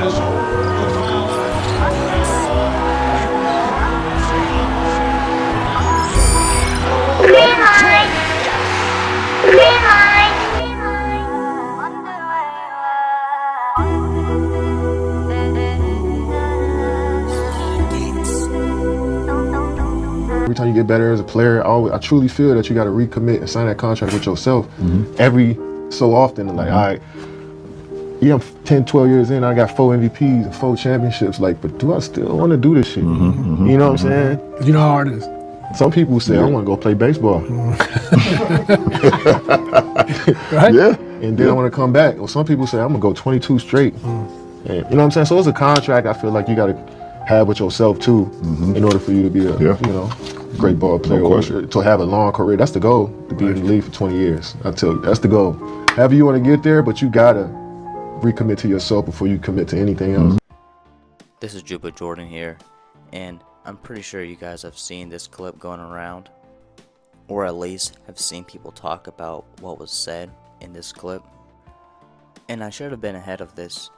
Every time you get better as a player, I truly feel that you got to recommit and sign that contract with yourself every so often. Like, all right, yeah, I'm 10, 12 years in, I got 4 MVPs and 4 championships. Like, but do I still want to do this shit? You know what I'm saying? You know how hard it is. Some people say, I want to go play baseball. Right? Yeah. And then I want to come back. Or some people say, I'm going to go 22 straight. And, you know what I'm saying? So it's a contract I feel like you got to have with yourself too, in order for you to be a, you know, great ball player, or to have a long career. That's the goal, to be in the league for 20 years. I tell you, that's the goal. However you want to get there, but you gotta recommit to yourself before you commit to anything else. This is GOAT Jordan here, and I'm pretty sure you guys have seen this clip going around, or at least have seen people talk about what was said in this clip. And I should have been ahead of this.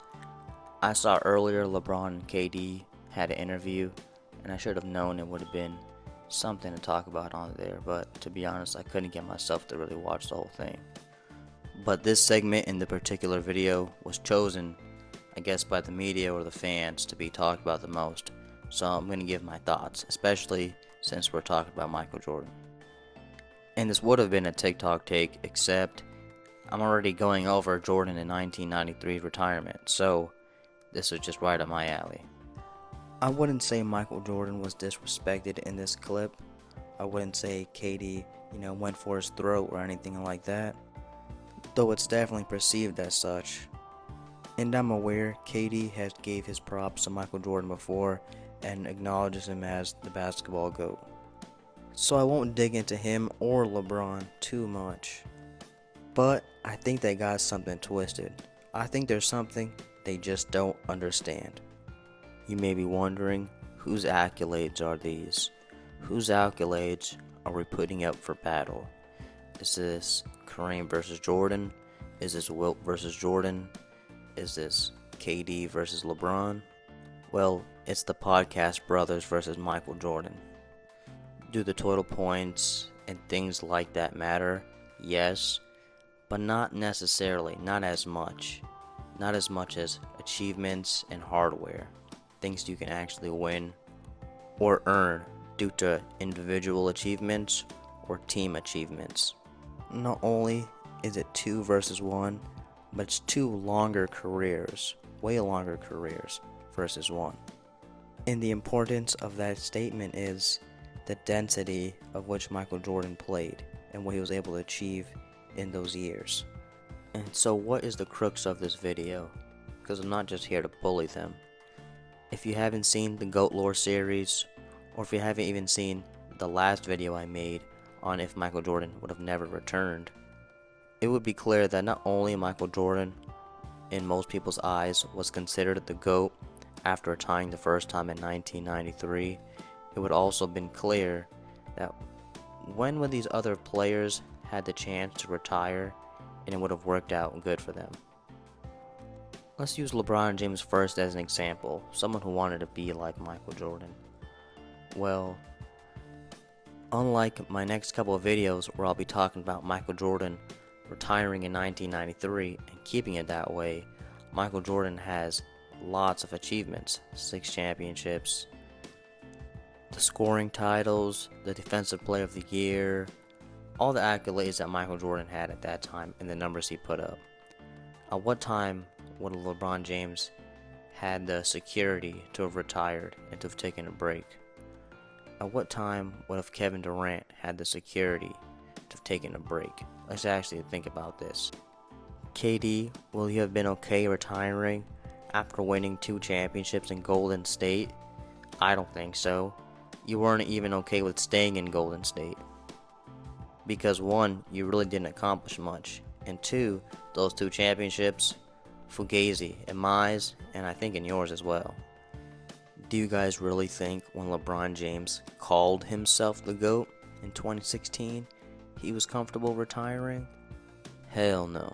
I saw earlier LeBron and KD had an interview, and I should have known it would have been something to talk about on there, but to be honest, I couldn't get myself to really watch the whole thing. But this segment in the particular video was chosen, I guess, by the media or the fans to be talked about the most, so I'm going to give my thoughts, especially since we're talking about Michael Jordan. And this would have been a TikTok take, except I'm already going over Jordan in 1993 retirement, so this is just right up my alley. I wouldn't say Michael Jordan was disrespected in this clip. I wouldn't say KD, went for his throat or anything like that, though it's definitely perceived as such. And I'm aware KD has gave his props to Michael Jordan before and acknowledges him as the basketball GOAT. So I won't dig into him or LeBron too much. But I think they got something twisted. I think there's something they just don't understand. You may be wondering, whose accolades are these? Whose accolades are we putting up for battle? Is this Kareem versus Jordan? Is this Wilt versus Jordan? Is this KD versus LeBron? Well, it's the podcast brothers versus Michael Jordan. Do the total points and things like that matter? Yes, but not necessarily, not as much. Not as much as achievements and hardware. Things you can actually win or earn due to individual achievements or team achievements. Not only is it 2 versus 1, but it's 2 longer careers, way longer careers versus 1. And the importance of that statement is the density of which Michael Jordan played and what he was able to achieve in those years. And so what is the crux of this video? Because I'm not just here to bully them. If you haven't seen the GOAT Lore series, or if you haven't even seen the last video I made on if Michael Jordan would have never returned, it would be clear that not only Michael Jordan, in most people's eyes, was considered the GOAT after retiring the first time in 1993, it would also been clear that when these other players had the chance to retire, and it would have worked out good for them. Let's use LeBron James first as an example, someone who wanted to be like Michael Jordan. Well, unlike my next couple of videos where I'll be talking about Michael Jordan retiring in 1993 and keeping it that way, Michael Jordan has lots of achievements, 6 championships, the scoring titles, the defensive player of the year, all the accolades that Michael Jordan had at that time and the numbers he put up. At what time would LeBron James had the security to have retired and to have taken a break? At what time would have Kevin Durant had the security to have taken a break? Let's actually think about this. KD, will you have been okay retiring after winning 2 championships in Golden State? I don't think so. You weren't even okay with staying in Golden State. Because 1, you really didn't accomplish much, and 2, those 2 championships, fugazi in my eyes, and I think in yours as well. Do you guys really think when LeBron James called himself the GOAT in 2016, he was comfortable retiring? Hell no.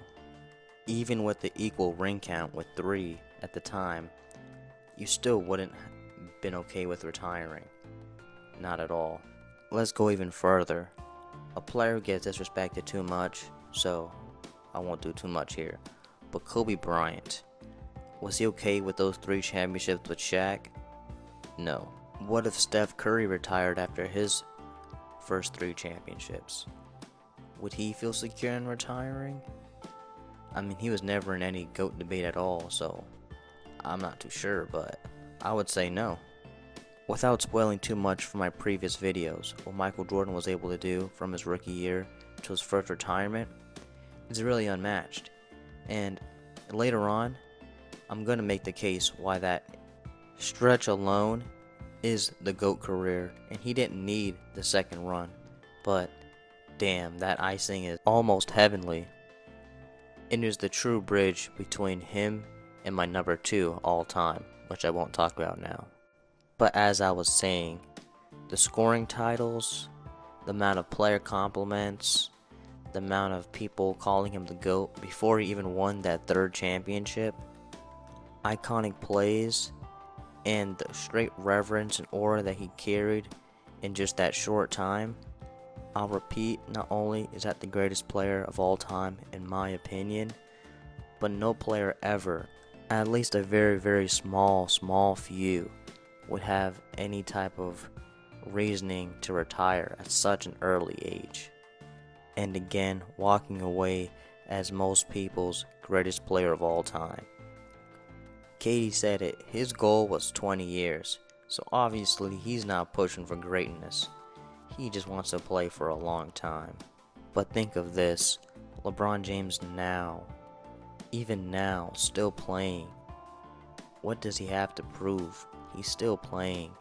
Even with the equal ring count with 3 at the time, you still wouldn't been okay with retiring. Not at all. Let's go even further. A player gets disrespected too much, so I won't do too much here. But Kobe Bryant, was he okay with those 3 championships with Shaq? No. What if Steph Curry retired after his first 3 championships? Would he feel secure in retiring? I mean, he was never in any GOAT debate at all, so I'm not too sure, but I would say no. Without spoiling too much from my previous videos, what Michael Jordan was able to do from his rookie year to his first retirement is really unmatched. And later on, I'm going to make the case why that stretch alone is the GOAT career, and he didn't need the second run. But damn, that icing is almost heavenly. It is the true bridge between him and my number 2 all time, which I won't talk about now. But as I was saying, the scoring titles, the amount of player compliments, the amount of people calling him the GOAT before he even won that 3rd championship, iconic plays, and the straight reverence and aura that he carried in just that short time. I'll repeat, not only is that the greatest player of all time in my opinion, but no player ever, at least a very, very small few, would have any type of reasoning to retire at such an early age. And again, walking away as most people's greatest player of all time. Katie said it, his goal was 20 years, so obviously he's not pushing for greatness. He just wants to play for a long time. But think of this, LeBron James now, even now, still playing. What does he have to prove? He's still playing.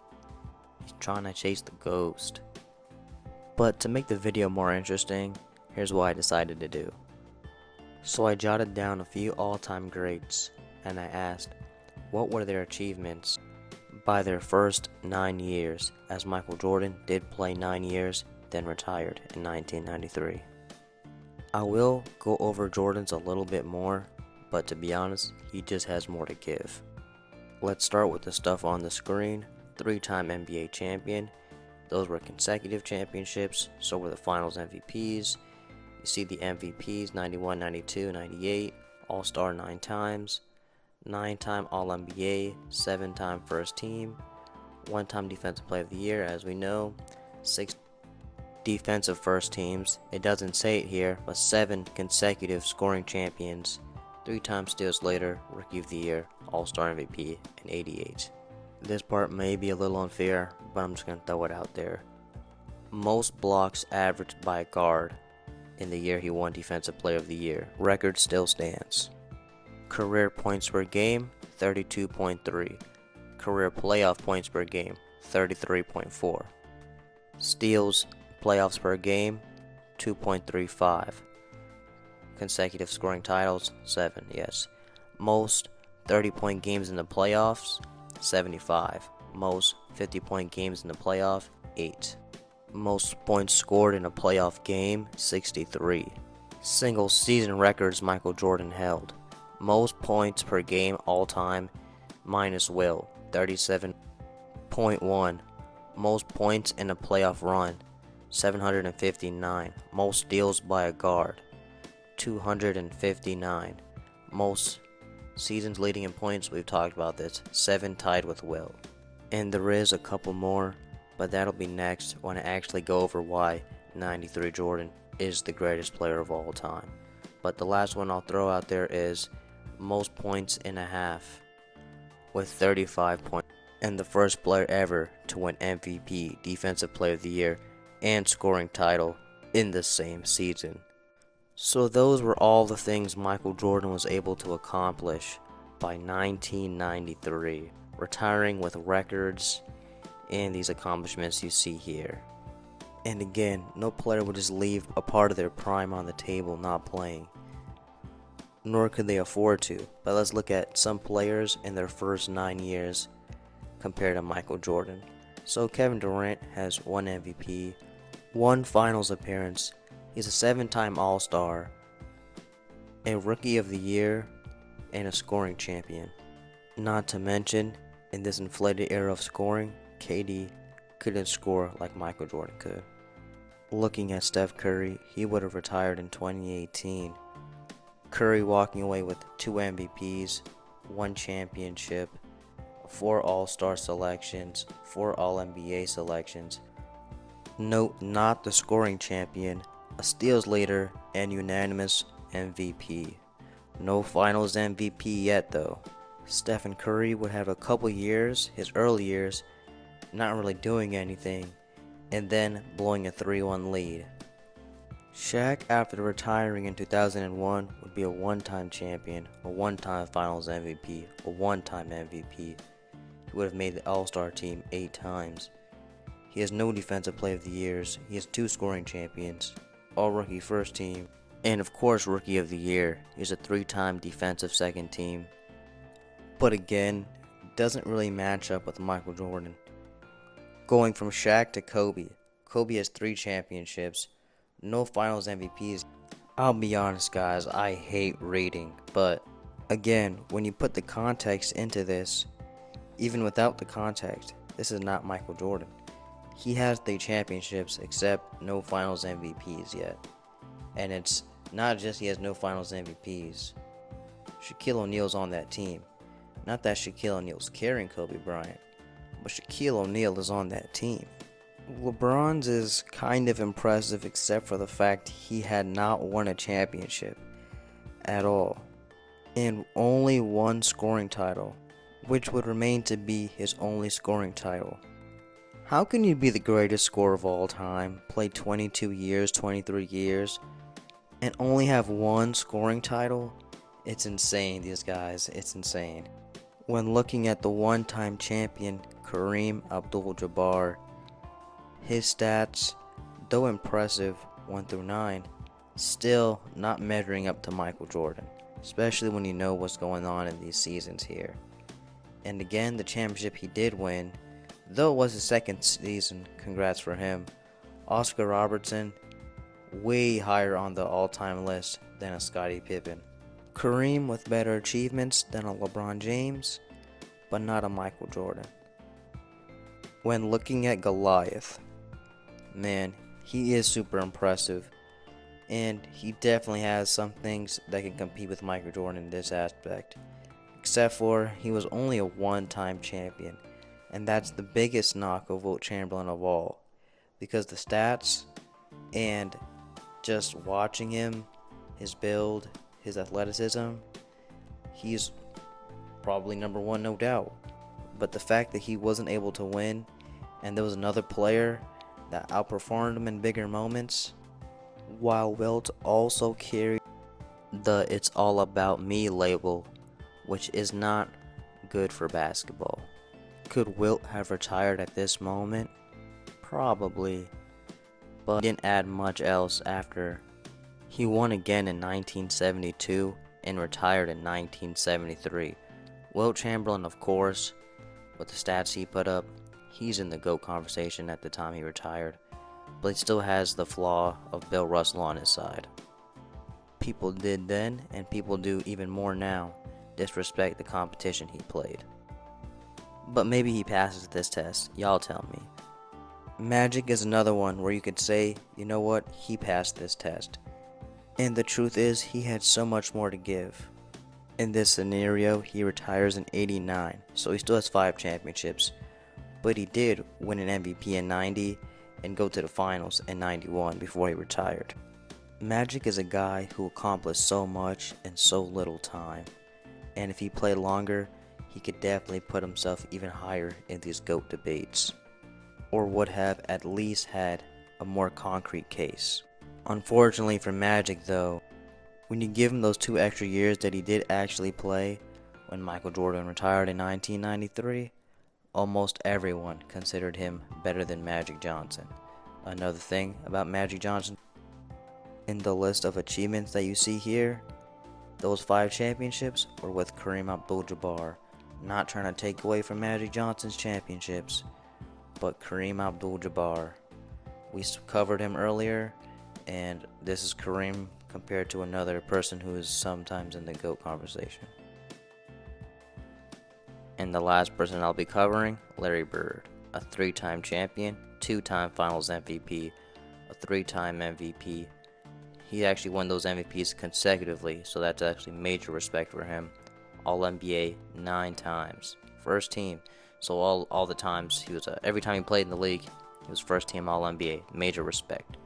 He's trying to chase the ghost. But to make the video more interesting, here's what I decided to do. So I jotted down a few all-time greats, and I asked, what were their achievements by their first 9 years, as Michael Jordan did play 9 years, then retired in 1993. I will go over Jordan's a little bit more, but to be honest, he just has more to give. Let's start with the stuff on the screen. 3-time NBA champion. Those were consecutive championships, so were the finals MVPs. You see the MVPs, 91, 92, 98, All-Star 9 times, 9-time All-NBA, 7-time First Team, 1-time Defensive Player of the Year, as we know, 6 defensive first teams, it doesn't say it here, but 7 consecutive scoring champions, 3-time steals later, Rookie of the Year, All-Star MVP, and 88. This part may be a little unfair, but I'm just going to throw it out there. Most blocks averaged by a guard in the year he won Defensive Player of the Year. Record still stands. Career points per game, 32.3. Career playoff points per game, 33.4. Steals, playoffs per game, 2.35. Consecutive scoring titles, 7, yes. Most 30-point games in the playoffs, 75. Most 50-point games in the playoff, 8. Most points scored in a playoff game, 63. Single season records Michael Jordan held. Most points per game all time, minus Will, 37.1. Most points in a playoff run, 759. Most steals by a guard, 259. Most seasons leading in points, we've talked about this, 7, tied with Will. And there is a couple more, but that'll be next when I actually go over why 93 Jordan is the greatest player of all time. But the last one I'll throw out there is most points in a half with 35 points, and the first player ever to win MVP, Defensive Player of the Year, and scoring title in the same season. So those were all the things Michael Jordan was able to accomplish by 1993, retiring with records and these accomplishments you see here. And again, no player would just leave a part of their prime on the table not playing, nor could they afford to. But let's look at some players in their first 9 years compared to Michael Jordan. So Kevin Durant has 1 MVP, 1 finals appearance. He's a 7-time All-Star, a Rookie of the Year, and a scoring champion. Not to mention, In this inflated era of scoring, KD couldn't score like Michael Jordan could. Looking at Steph Curry, he would have retired in 2018. Curry walking away with 2 MVPs, 1 championship, 4 All-Star selections, 4 All-NBA selections. Note, not the scoring champion, a steals leader, and unanimous MVP. No Finals MVP yet though. Stephen Curry would have a couple years, his early years, not really doing anything, and then blowing a 3-1 lead. Shaq, after retiring in 2001, would be a 1-time champion, a 1-time Finals MVP, a 1-time MVP. He would have made the All-Star team 8 times. He has no Defensive Player of the Years. He has 2 scoring champions, All-Rookie First Team, and of course Rookie of the Year. He's a 3-time Defensive Second Team. But again, doesn't really match up with Michael Jordan. Going from Shaq to Kobe. Kobe has 3 championships, no Finals MVPs. I'll be honest guys, I hate reading, but again, when you put the context into this, even without the context, this is not Michael Jordan. He has 3 championships except no Finals MVPs yet. And it's not just he has no Finals MVPs. Shaquille O'Neal's on that team. Not that Shaquille O'Neal's carrying Kobe Bryant, but Shaquille O'Neal is on that team. LeBron's is kind of impressive except for the fact he had not won a championship at all, and only 1 scoring title, which would remain to be his only scoring title. How can you be the greatest scorer of all time, play 22 years, 23 years, and only have 1 scoring title? It's insane, these guys, it's insane. When looking at the 1-time champion Kareem Abdul-Jabbar, his stats, though impressive 1 through 9, still not measuring up to Michael Jordan, especially when you know what's going on in these seasons here. And again, the championship he did win, though it was his 2nd season, congrats for him. Oscar Robertson, way higher on the all-time list than a Scottie Pippen. Kareem with better achievements than a LeBron James, but not a Michael Jordan. When looking at Goliath, man, he is super impressive, and he definitely has some things that can compete with Michael Jordan in this aspect, except for he was only a 1-time champion, and that's the biggest knock of Wilt Chamberlain of all, because the stats and just watching him, his build, his athleticism, he's probably number 1, no doubt. But the fact that he wasn't able to win, and there was another player that outperformed him in bigger moments, while Wilt also carried the "it's all about me" label, which is not good for basketball. Could Wilt have retired at this moment? Probably, but he didn't add much else after. He won again in 1972 and retired in 1973. Wilt Chamberlain, of course, with the stats he put up, he's in the GOAT conversation at the time he retired, but he still has the flaw of Bill Russell on his side. People did then, and people do even more now, disrespect the competition he played. But maybe he passes this test, y'all tell me. Magic is another one where you could say, you know what, he passed this test. And the truth is, he had so much more to give. In this scenario, he retires in '89, so he still has 5 championships. But he did win an MVP in '90 and go to the finals in '91 before he retired. Magic is a guy who accomplished so much in so little time. And if he played longer, he could definitely put himself even higher in these GOAT debates, or would have at least had a more concrete case. Unfortunately for Magic though, when you give him those 2 extra years that he did actually play when Michael Jordan retired in 1993, almost everyone considered him better than Magic Johnson. Another thing about Magic Johnson, in the list of achievements that you see here, those 5 championships were with Kareem Abdul-Jabbar. Not trying to take away from Magic Johnson's championships, but Kareem Abdul-Jabbar. We covered him earlier, and this is Kareem compared to another person who is sometimes in the GOAT conversation. And the last person I'll be covering, Larry Bird, a 3-time champion, 2-time Finals MVP, a 3-time MVP. He actually won those MVPs consecutively, so that's actually major respect for him. All-NBA 9 times, first team. So all the times he was, every time he played in the league, he was first team All-NBA. Major respect.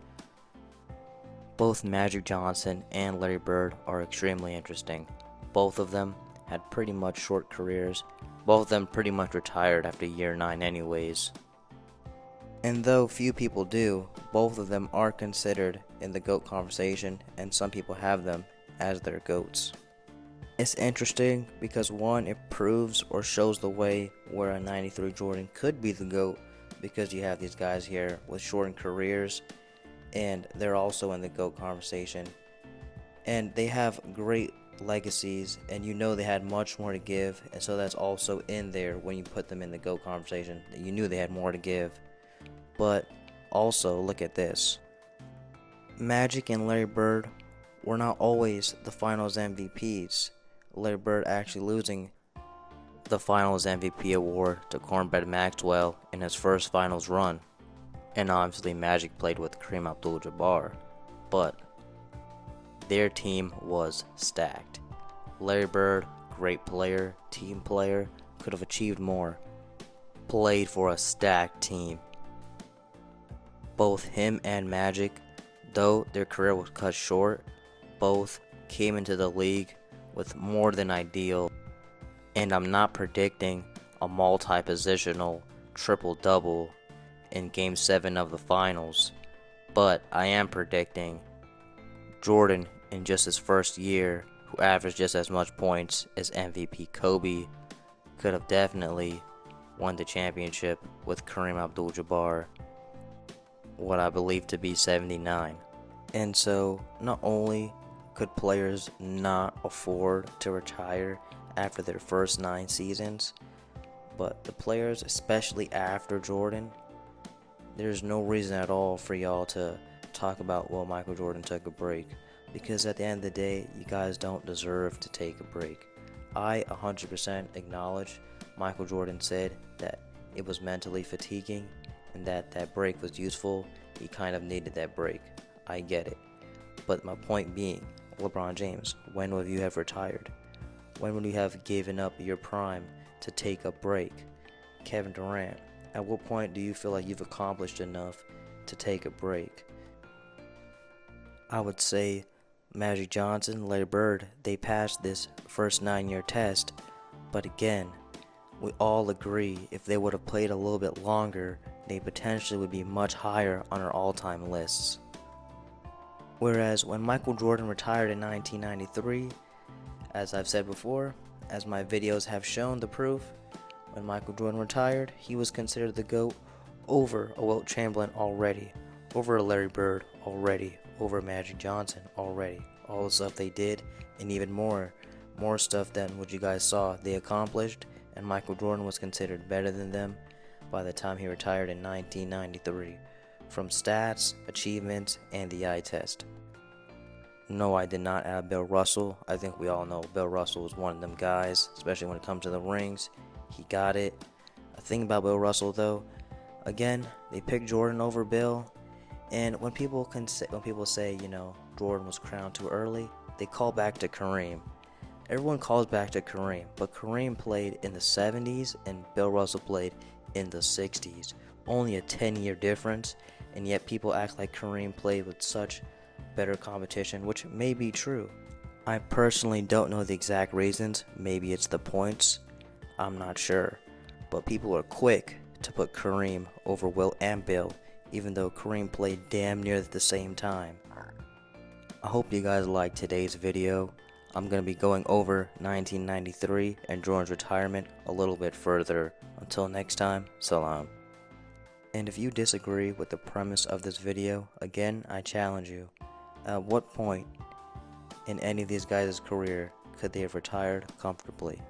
Both Magic Johnson and Larry Bird are extremely interesting. Both of them had pretty much short careers. Both of them pretty much retired after year 9 anyways. And though few people do, both of them are considered in the GOAT conversation, and some people have them as their GOATs. It's interesting because one, it proves or shows the way where a 93 Jordan could be the GOAT, because you have these guys here with shortened careers and they're also in the GOAT conversation, and they have great legacies, and you know they had much more to give, and so that's also in there when you put them in the GOAT conversation, that you knew they had more to give. But also look at this. Magic and Larry Bird were not always the Finals MVPs. Larry Bird actually losing the Finals MVP award to Cornbread Maxwell in his first Finals run. And obviously Magic played with Kareem Abdul-Jabbar, but their team was stacked. Larry Bird, great player, team player, could have achieved more. Played for a stacked team. Both him and Magic, though their career was cut short, both came into the league with more than ideal. And I'm not predicting a multi-positional triple-double in Game 7 of the Finals, but I am predicting Jordan in just his first year, who averaged just as much points as MVP Kobe, could have definitely won the championship with Kareem Abdul-Jabbar, what I believe to be 79. And so not only could players not afford to retire after their first 9 seasons, but the players, especially after Jordan, there's no reason at all for y'all to talk about, well, Michael Jordan took a break, because at the end of the day, you guys don't deserve to take a break. I 100% acknowledge Michael Jordan said that it was mentally fatiguing and that that break was useful. He kind of needed that break. I get it. But my point being, LeBron James, when would you have retired? When would you have given up your prime to take a break? Kevin Durant, at what point do you feel like you've accomplished enough to take a break? I would say Magic Johnson, Larry Bird, they passed this first 9-year test, but again, we all agree if they would have played a little bit longer, they potentially would be much higher on our all-time lists. Whereas when Michael Jordan retired in 1993, as I've said before, as my videos have shown the proof, when Michael Jordan retired, he was considered the GOAT over a Wilt Chamberlain already, over a Larry Bird already, over Magic Johnson already. All the stuff they did, and even more stuff than what you guys saw they accomplished, and Michael Jordan was considered better than them by the time he retired in 1993, from stats, achievements, and the eye test. No, I did not add Bill Russell. I think we all know Bill Russell was one of them guys, especially when it comes to the rings. He got it. The thing about Bill Russell, though, again, they picked Jordan over Bill, and when people say, you know, Jordan was crowned too early, they call back to Kareem. Everyone calls back to Kareem, but Kareem played in the 70s and Bill Russell played in the 60s. Only a 10-year difference, and yet people act like Kareem played with such better competition, which may be true. I personally don't know the exact reasons. Maybe it's the points. I'm not sure. But people are quick to put Kareem over Wilt and Bill, even though Kareem played damn near at the same time. I hope you guys liked today's video. I'm going to be going over 1993 and Jordan's retirement a little bit further. Until next time, salam. And if you disagree with the premise of this video, again, I challenge you. At what point in any of these guys' career could they have retired comfortably?